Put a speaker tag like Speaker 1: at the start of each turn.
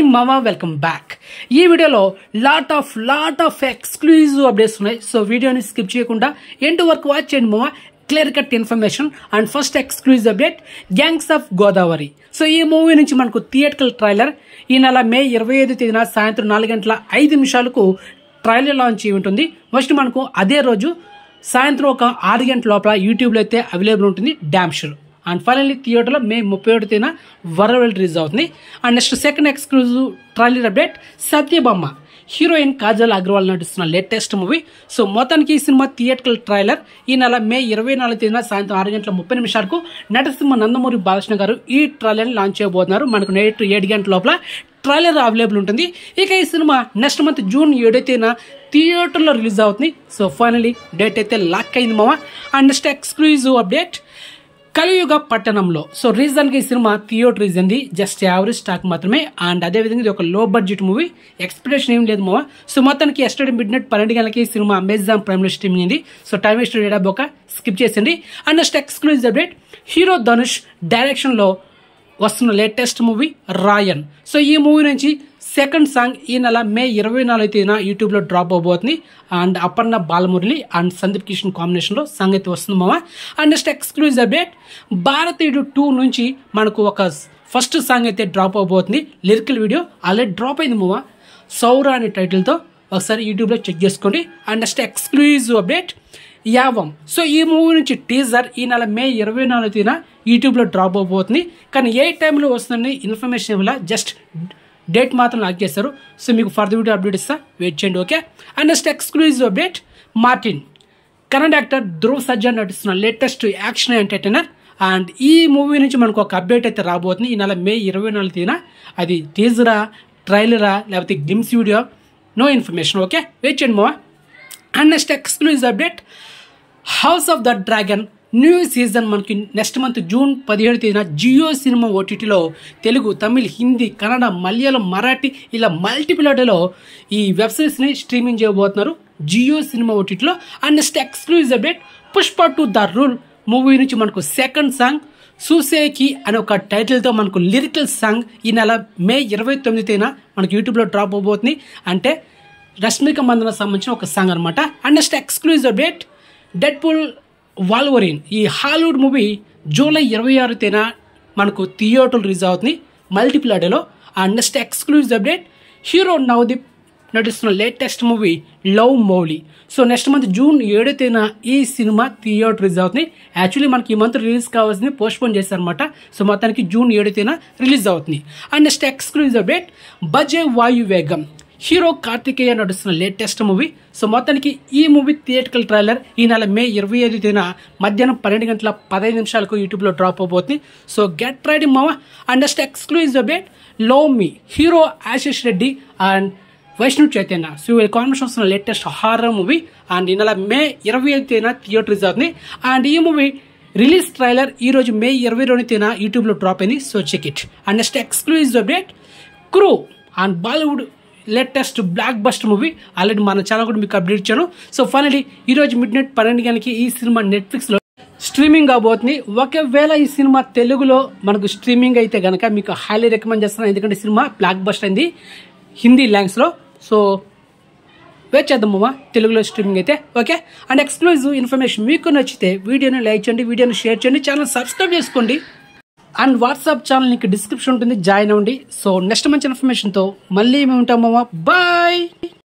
Speaker 1: Hi మామా, welcome back. ఈ వీడియోలో లాట్ ఆఫ్ ఎక్స్క్లూజివ్ అప్డేట్స్ ఉన్నాయి. సో వీడియోని స్కిప్ చేయకుండా ఎండ్ వరకు వాచ్ చేయండి మామా. Clear cut information. And first exclusive update, gangs of Godavari. So ఈ మూవీ నుంచి మనకు థియేట్రికల్ ట్రైలర్ ఈ నెల మే 25 తేదీన సాయంత్రం 4:05 ట్రైలర్ లాంచ్ ఉంటుంది. ఫస్ట్ మనకు అదే రోజు సాయంత్రం ఒక 6 గంటల లోపల యూట్యూబ్లో అయితే అవైలబుల్ ఉంటుంది డామ్ షూర్. అండ్ ఫైనల్లీ థియేటర్లో మే 31 తేదీన వరల్డ్ రిలీజ్ అవుతుంది. And next second exclusive trailer update, Satyabhama. Heroine Kajal Agarwal నటిస్తున్న లేటెస్ట్ మూవీ. సో మొత్తానికి ఈ సినిమా థియేట్రికల్ ట్రైలర్ ఈ నెల మే 24 తేదీన సాయంత్రం 6:30 నటసింహ నందమూరి బాలకృష్ణ గారు ఈ ట్రైలర్ లాంచ్ చేయబోతున్నారు. మనకు నైట్ 7 గంటల లోపల ట్రైలర్ అవైలబుల్ ఉంటుంది. ఇక ఈ సినిమా నెక్స్ట్ మంత్ జూన్ 7 తేదీన థియేటర్లో రిలీజ్ అవుతుంది. సో ఫైనలీ డేట్ అయితే లాక్ అయింది మామ. అండ్ నెక్స్ట్ ఎక్స్క్లూజివ్ అప్డేట్, కలియుగ పట్టణంలో. సో రీజన్కి ఈ సినిమా థియేటర్ రీజన్ది జస్ట్ యావరేజ్ స్టాక్ మాత్రమే. అండ్ అదేవిధంగా ఇది ఒక లో బడ్జెట్ మూవీ, ఎక్స్పెక్టేషన్ ఏం లేదు మామ. సో మొత్తానికి ఎస్టర్డే మిడ్నైట్ 12 గంటలకి ఈ సినిమా అమెజాన్ ప్రైమ్లో స్ట్రీమింగ్ అయింది. సో టైం వేస్ట్ చేయడానికి స్కిప్ చేసింది. And next exclusive update, hero Dhanush డైరెక్షన్లో వస్తున్న లేటెస్ట్ మూవీ రాయన్. సో ఈ మూవీ నుంచి సెకండ్ సాంగ్ ఈ నెల మే 24 తేదీన యూట్యూబ్లో డ్రాప్ అవబోతుంది. అండ్ అపర్ణ బాలమురళి అండ్ సందీప్ కిషన్ కాంబినేషన్లో సాంగ్ అయితే వస్తుంది మామ. అండ్ నెక్స్ట్ ఎక్స్క్లూజివ్ అప్డేట్, భారతీయుడు 2 నుంచి మనకు ఒక ఫస్ట్ సాంగ్ అయితే డ్రాప్ అవబోతుంది. లిరికల్ వీడియో ఆల్రెడీ డ్రాప్ అయింది మామ, సౌరా అనే టైటిల్తో. ఒకసారి యూట్యూబ్లో చెక్ చేసుకోండి. And next exclusive update, Yevam. So ఈ మూవీ నుంచి టీజర్ ఈ నెల మే 24 తేదీన యూట్యూబ్లో డ్రాప్ అవబోతుంది. కానీ ఏ టైంలో వస్తుందని ఇన్ఫర్మేషన్ ఇవ్వాల, జస్ట్ డేట్ మాత్రం లాక్ చేస్తారు. సో మీకు ఫర్దర్ వీడియో అప్డేట్ ఇస్తా, వెయిట్ చేయండి okay. And next exclusive update, Martin. Kannada actor Dhruv Sajja నటిస్తున్న లేటెస్ట్ యాక్షన్ ఎంటర్టైనర్. అండ్ ఈ మూవీ నుంచి మనకు ఒక అప్డేట్ అయితే రాబోతుంది ఈ నెల మే 24 తేదీన. అది టీజరా, ట్రైలరా, లేకపోతే glimpse video, no information okay, wait చేయండి మావా. And next exclusive update, house of the dragon new season మనకి నెక్స్ట్ మంత్ జూన్ 17 తేదీన జియో సినిమా ఓటీటీలో తెలుగు, తమిళ్, హిందీ, కన్నడ, మలయాళం, మరాఠీ ఇలా మల్టిపుల్ ఆడియోలో ఈ వెబ్ సిరీస్ని స్ట్రీమింగ్ చేయబోతున్నారు జియో సినిమా ఓటీటీలో. And next exclusive update, Pushpa 2 the rule movie నుంచి మనకు సెకండ్ సాంగ్ సూసేకి అనే ఒక టైటిల్తో మనకు లిరికల్ సాంగ్ ఈ నెల మే 29 తేదీన మనకు యూట్యూబ్లో డ్రాప్ అవబోతుంది. అంటే రష్మిక మందన సంబంధించిన ఒక సాంగ్ అనమాట. And next exclusive update, Deadpool Wolverine ఈ హాలీవుడ్ మూవీ జూలై 26 తేదీన మనకు థియేటర్ రిలీజ్ అవుతుంది మల్టిపుల్ ఆడియోలో. And next exclusive update, hero Navdeep నటిస్తున్న latest movie love Mouli. So next month June 7 తేదీన ఈ సినిమా థియేటర్ రిలీజ్ అవుతుంది. యాక్చువల్లీ మనకి ఈ మంత్ రిలీజ్ కావాల్సింది పోస్ట్పోన్ చేశారనమాట. సో మొత్తానికి జూన్ 7 తేదీన రిలీజ్ అవుతుంది. And next exclusive update, Bhaje Vaayu Vegam. Hero Karthikeya నడుస్తున్న లేటెస్ట్ మూవీ. సో మొత్తానికి ఈ మూవీ థియేట్రికల్ ట్రైలర్ ఈ నెల మే 25 తేదీన మధ్యాహ్నం 12:15 యూట్యూబ్లో డ్రాప్ అవబోతుంది. సో గెట్ రెడీ మావా. And next exclusive update, love me. Hero Ashish Reddy and Vaishnav Chaitanya so వీళ్ళ కాంబినేషన్ వస్తున్న లేటెస్ట్ హారర్ మూవీ. అండ్ ఈ నెల మే 25 తేదీన థియేటర్ రిలీజ్ అవుతుంది. అండ్ ఈ మూవీ రిలీజ్ ట్రైలర్ ఈ రోజు మే 22 తేదీన యూట్యూబ్లో డ్రాప్ అయింది. So check it. And next exclusive update, crew and Bollywood latest blockbuster movie. Already మన ఛానల్ కూడా మీకు అప్డేట్ ఇచ్చాను. సో ఫైనలీ ఈరోజు మిడ్నైట్ 12 గంటలకి ఈ సినిమా నెట్ఫ్లిక్స్లో స్ట్రీమింగ్ అవబోతుంది. ఒకవేళ ఈ సినిమా తెలుగులో మనకు స్ట్రీమింగ్ అయితే కనుక మీకు హైలీ రికమెండ్ చేస్తాను. ఎందుకంటే సినిమా బ్లాక్ బస్టర్ అయింది హిందీ లాంగ్వేజ్లో. సో వెయిట్ చేద్దాం మామ తెలుగులో స్ట్రీమింగ్ అయితే ఓకే. అండ్ ఎక్స్క్లూజివ్ ఇన్ఫర్మేషన్ మీకు నచ్చితే వీడియోని లైక్ చేయండి, వీడియోని షేర్ చేయండి, ఛానల్ సబ్స్క్రైబ్ చేసుకోండి. అండ్ వాట్సాప్ ఛానల్ నీకు డిస్క్రిప్షన్ ఉంటుంది, జాయిన్ అవ్వండి. సో నెక్స్ట్ మంచి ఇన్ఫర్మేషన్తో మళ్ళీ మేము ఉంటాం మామ, బాయ్.